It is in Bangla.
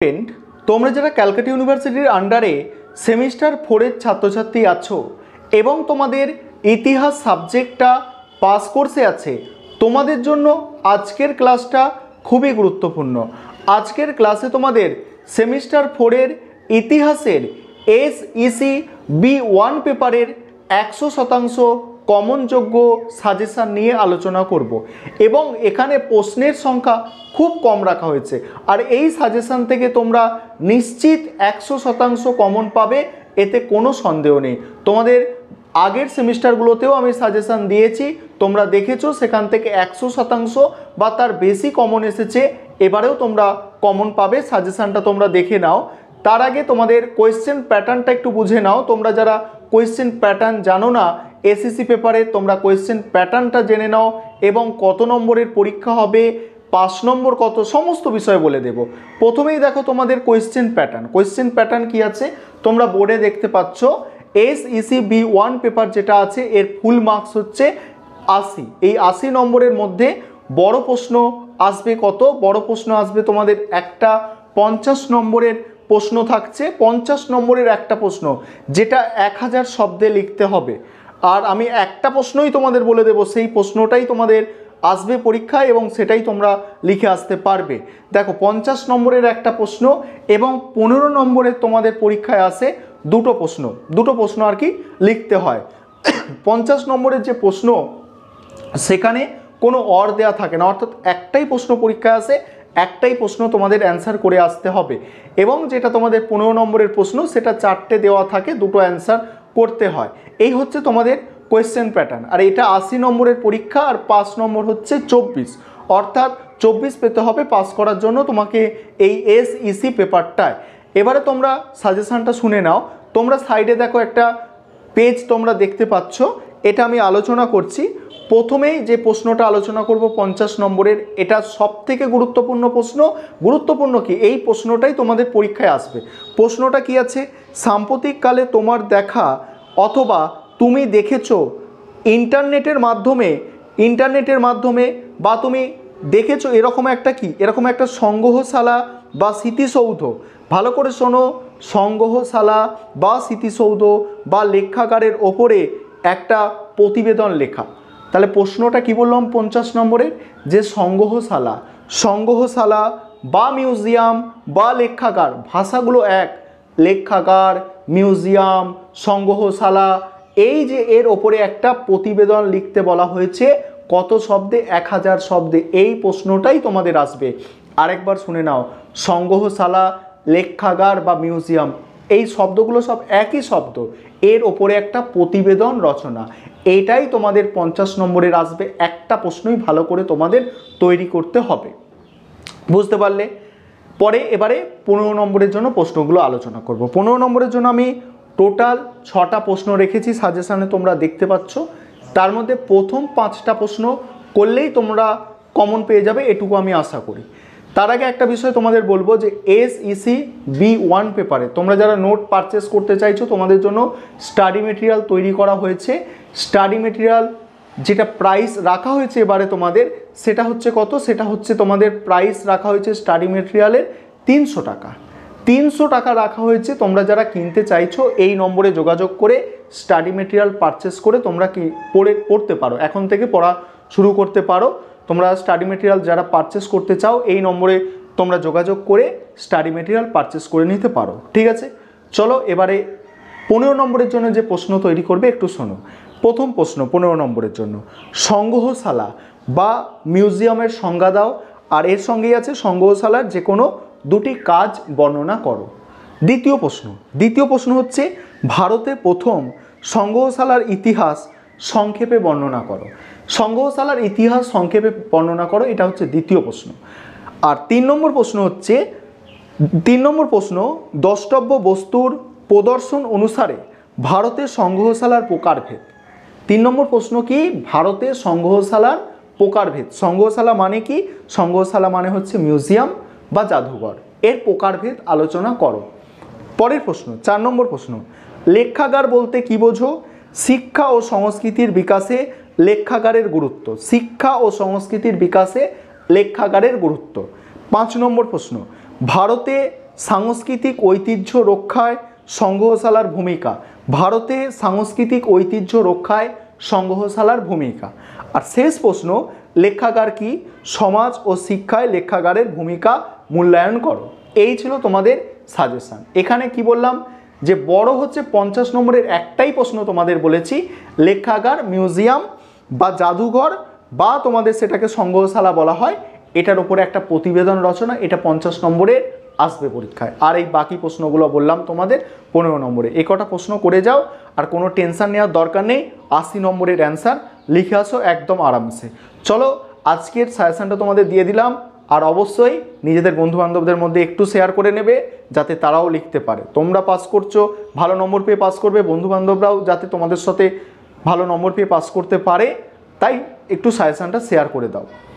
স্টুডেন্ট, তোমরা যারা ক্যালকাটা ইউনিভার্সিটির আন্ডারে সেমিস্টার 4-এর ছাত্রছাত্রী আছো এবং তোমাদের ইতিহাস সাবজেক্টটা পাস কোর্সে আছে, তোমাদের জন্য আজকের ক্লাসটা খুবই গুরুত্বপূর্ণ। আজকের ক্লাসে তোমাদের সেমিস্টার 4-এর ইতিহাসের SEC B1 পেপারের 100% কমনযোগ্য সাজেশান নিয়ে আলোচনা করব এবং এখানে প্রশ্নের সংখ্যা খুব কম রাখা হয়েছে। আর এই সাজেশান থেকে তোমরা নিশ্চিত 100% কমন পাবে, এতে কোনো সন্দেহ নেই। তোমাদের আগের সেমিস্টারগুলোতেও আমি সাজেশান দিয়েছি, তোমরা দেখেছো, সেখান থেকে 100% বা তার বেশি কমন এসেছে। এবারেও তোমরা কমন পাবে, সাজেশানটা তোমরা দেখে নাও। তার আগে তোমাদের কোয়েশ্চেন প্যাটার্নটা একটু বুঝে নাও। তোমরা যারা কোয়েশ্চেন প্যাটার্ন জানো না SEC পেপারে, তোমরা কোয়েশ্চেন প্যাটার্নটা জেনে নাও এবং কত নম্বরের পরীক্ষা হবে, 5 নম্বর কত, সমস্ত বিষয় বলে দেব। প্রথমেই দেখো তোমাদের কোয়েশ্চেন প্যাটার্ন। কোয়েশ্চেন প্যাটার্ন কি আছে তোমরা বোর্ডে দেখতে পাচ্ছ। SEC B1 পেপার যেটা আছে এর ফুল মার্কস হচ্ছে 80। এই 80 নম্বরের মধ্যে বড় প্রশ্ন আসবে কত? বড় প্রশ্ন আসবে তোমাদের একটা 50 নম্বরের প্রশ্ন থাকছে। 50 নম্বরের একটা প্রশ্ন যেটা 1000 শব্দে লিখতে হবে। আর আমি একটা প্রশ্নই তোমাদের বলে দেব, সেই প্রশ্নটাই তোমাদের আসবে পরীক্ষায় এবং সেটাই তোমরা লিখে আসতে পারবে। দেখো 50 নম্বরের একটা প্রশ্ন এবং 15 নম্বরের তোমাদের পরীক্ষায় আসে দুটো প্রশ্ন আর কি লিখতে হয়। 50 নম্বরের যে প্রশ্ন সেখানে কোনো অর দেওয়া থাকে না, অর্থাৎ একটাই প্রশ্ন পরীক্ষায় আসে, একটাই প্রশ্ন তোমাদের অ্যান্সার করে আসতে হবে। এবং যেটা তোমাদের 15 নম্বরের প্রশ্ন সেটা 4টে দেওয়া থাকে, দুটো অ্যান্সার করতে হয়। এই হচ্ছে তোমাদের কোয়েশ্চেন প্যাটার্ন। আর এটা 80 নম্বরের পরীক্ষা আর 5 নম্বর হচ্ছে 24, অর্থাৎ 24 পেতে হবে পাস করার জন্য তোমাকে এই SEC পেপারটায়। এবারে তোমরা সাজেশানটা শুনে নাও। তোমরা সাইডে দেখো একটা পেজ তোমরা দেখতে পাচ্ছ, এটা আমি আলোচনা করছি। প্রথমেই যে প্রশ্নটা আলোচনা করব 50 নম্বরের, এটা সবথেকে গুরুত্বপূর্ণ প্রশ্ন। গুরুত্বপূর্ণ কি, এই প্রশ্নটাই তোমাদের পরীক্ষায় আসবে। প্রশ্নটা কি আছে? সাম্প্রতিককালে তোমার দেখা অথবা তুমি দেখেছো ইন্টারনেটের মাধ্যমে বা তুমি দেখেছো এরকম একটা কি, এরকম একটা সংগ্রহশালা বা স্মৃতিসৌধ। ভালো করে শোনো, সংগ্রহশালা বা স্মৃতিসৌধ বা লেখাগারের ওপরে একটা প্রতিবেদন লেখা। তাহলে প্রশ্নটা কি বললাম 50 নম্বরের, যে সংগ্রহশালা বা মিউজিয়াম বা লেখাগার, ভাষাগুলো এক, লেখাগার, মিউজিয়াম, সংগ্রহশালা, এই যে এর ওপরে একটা প্রতিবেদন লিখতে বলা হয়েছে কত শব্দে? 1000 শব্দে। এই প্রশ্নটাই তোমাদের আসবে। আরেকবার শুনে নাও, সংগ্রহশালা, লেখাগার বা মিউজিয়াম, এই শব্দগুলো সব একই শব্দ, এর ওপরে একটা প্রতিবেদন রচনা, এইটাই তোমাদের 50 নম্বরের আসবে। একটা প্রশ্নই ভালো করে তোমাদের তৈরি করতে হবে, বুঝতে পারলে? পরে এবারে 15 নম্বরের জন্য প্রশ্নগুলো আলোচনা করব। 15 নম্বরের জন্য আমি টোটাল 6টা প্রশ্ন রেখেছি সাজেশানে, তোমরা দেখতে পাচ্ছ। তার মধ্যে প্রথম 5টা প্রশ্ন করলেই তোমরা কমন পেয়ে যাবে, এটুকু আমি আশা করি। তার আগে একটা বিষয় তোমাদের বলবো যে SEC B1 পেপারে তোমরা যারা নোট পারচেস করতে চাইছো, তোমাদের জন্য স্টাডি মেটেরিয়াল তৈরি করা হয়েছে। স্টাডি মেটেরিয়াল যেটা প্রাইস রাখা হয়েছে এবারে তোমাদের, সেটা হচ্ছে কত? সেটা হচ্ছে তোমাদের প্রাইস রাখা হয়েছে স্টাডি মেটেরিয়ালের 300 টাকা। 300 টাকা রাখা হয়েছে। তোমরা যারা কিনতে চাইছো এই নম্বরে যোগাযোগ করে স্টাডি মেটেরিয়াল পারচেস করে তোমরা কি পড়তে পারো, এখন থেকে পড়া শুরু করতে পারো। তোমরা স্টাডি মেটেরিয়াল যারা পারচেস করতে চাও এই নম্বরে তোমরা যোগাযোগ করে স্টাডি মেটেরিয়াল পারচেস করে নিতে পারো, ঠিক আছে? চলো এবারে 15 নম্বরের জন্য যে প্রশ্ন তৈরি করবে একটু শোনো। প্রথম প্রশ্ন 15 নম্বরের জন্য, সংগ্রহশালা বা মিউজিয়ামের সংজ্ঞা দাও। আর এর সঙ্গেই আছে সংগ্রহশালার যে কোনো দুটি কাজ বর্ণনা করো। দ্বিতীয় প্রশ্ন হচ্ছে ভারতে প্রথম সংগ্রহশালার ইতিহাস সংক্ষেপে বর্ণনা করো। সংগ্রহশালার ইতিহাস সংক্ষেপে বর্ণনা করো, এটা হচ্ছে দ্বিতীয় প্রশ্ন। আর 3 নম্বর প্রশ্ন দ্রষ্টব্য বস্তুর প্রদর্শন অনুসারে ভারতের সংগ্রহশালার প্রকারভেদ। 3 নম্বর প্রশ্ন কি? ভারতের সংগ্রহশালার প্রকারভেদ। সংগ্রহশালা মানে কি? সংগ্রহশালা মানে হচ্ছে মিউজিয়াম বা জাদুঘর, এর প্রকারভেদ আলোচনা করো। পরের প্রশ্ন 4 নম্বর প্রশ্ন, লেখাগার বলতে কি বোঝো? শিক্ষা ও সংস্কৃতির বিকাশে লেখাগারের গুরুত্ব। শিক্ষা ও সংস্কৃতির বিকাশে লেখাগারের গুরুত্ব। 5 নম্বর প্রশ্ন, ভারতে সাংস্কৃতিক ঐতিহ্য রক্ষায় সংগ্রহশালার ভূমিকা। ভারতে সাংস্কৃতিক ঐতিহ্য রক্ষায় সংগ্রহশালার ভূমিকা। আর শেষ প্রশ্ন, লেখাগার কি? সমাজ ও শিক্ষায় লেখাগারের ভূমিকা মূল্যায়ন করো। এই ছিল তোমাদের সাজেশান। এখানে কি বললাম যে বড় হচ্ছে 50 নম্বরের একটাই প্রশ্ন তোমাদের বলেছি, লেখাগার, মিউজিয়াম বা জাদুঘর বা তোমাদের সেটাকে সংগ্রহশালা বলা হয়, এটার উপরে একটা প্রতিবেদন রচনা, এটা 50 নম্বরের আসবে পরীক্ষায়। আর এই বাকি প্রশ্নগুলো বললাম তোমাদের 15 নম্বরে। এই কটা প্রশ্ন করে যাও, আর কোনো টেনশন নেওয়ার দরকার নেই। 80 নম্বরের অ্যান্সার লিখে আসো একদম আরামসে। চলো আজকের সাজেশনটা তোমাদের দিয়ে দিলাম, আর অবশ্যই নিজেদের বন্ধুবান্ধবদের মধ্যে একটু শেয়ার করে নেবে যাতে তারাও লিখতে পারে। তোমরা পাস করছো, ভালো নম্বর পেয়ে পাস করবে, বন্ধুবান্ধবরাও যাতে তোমাদের সাথে ভালো নম্বর পেয়ে পাস করতে পারে, তাই একটু সাজেশনটা শেয়ার করে দাও।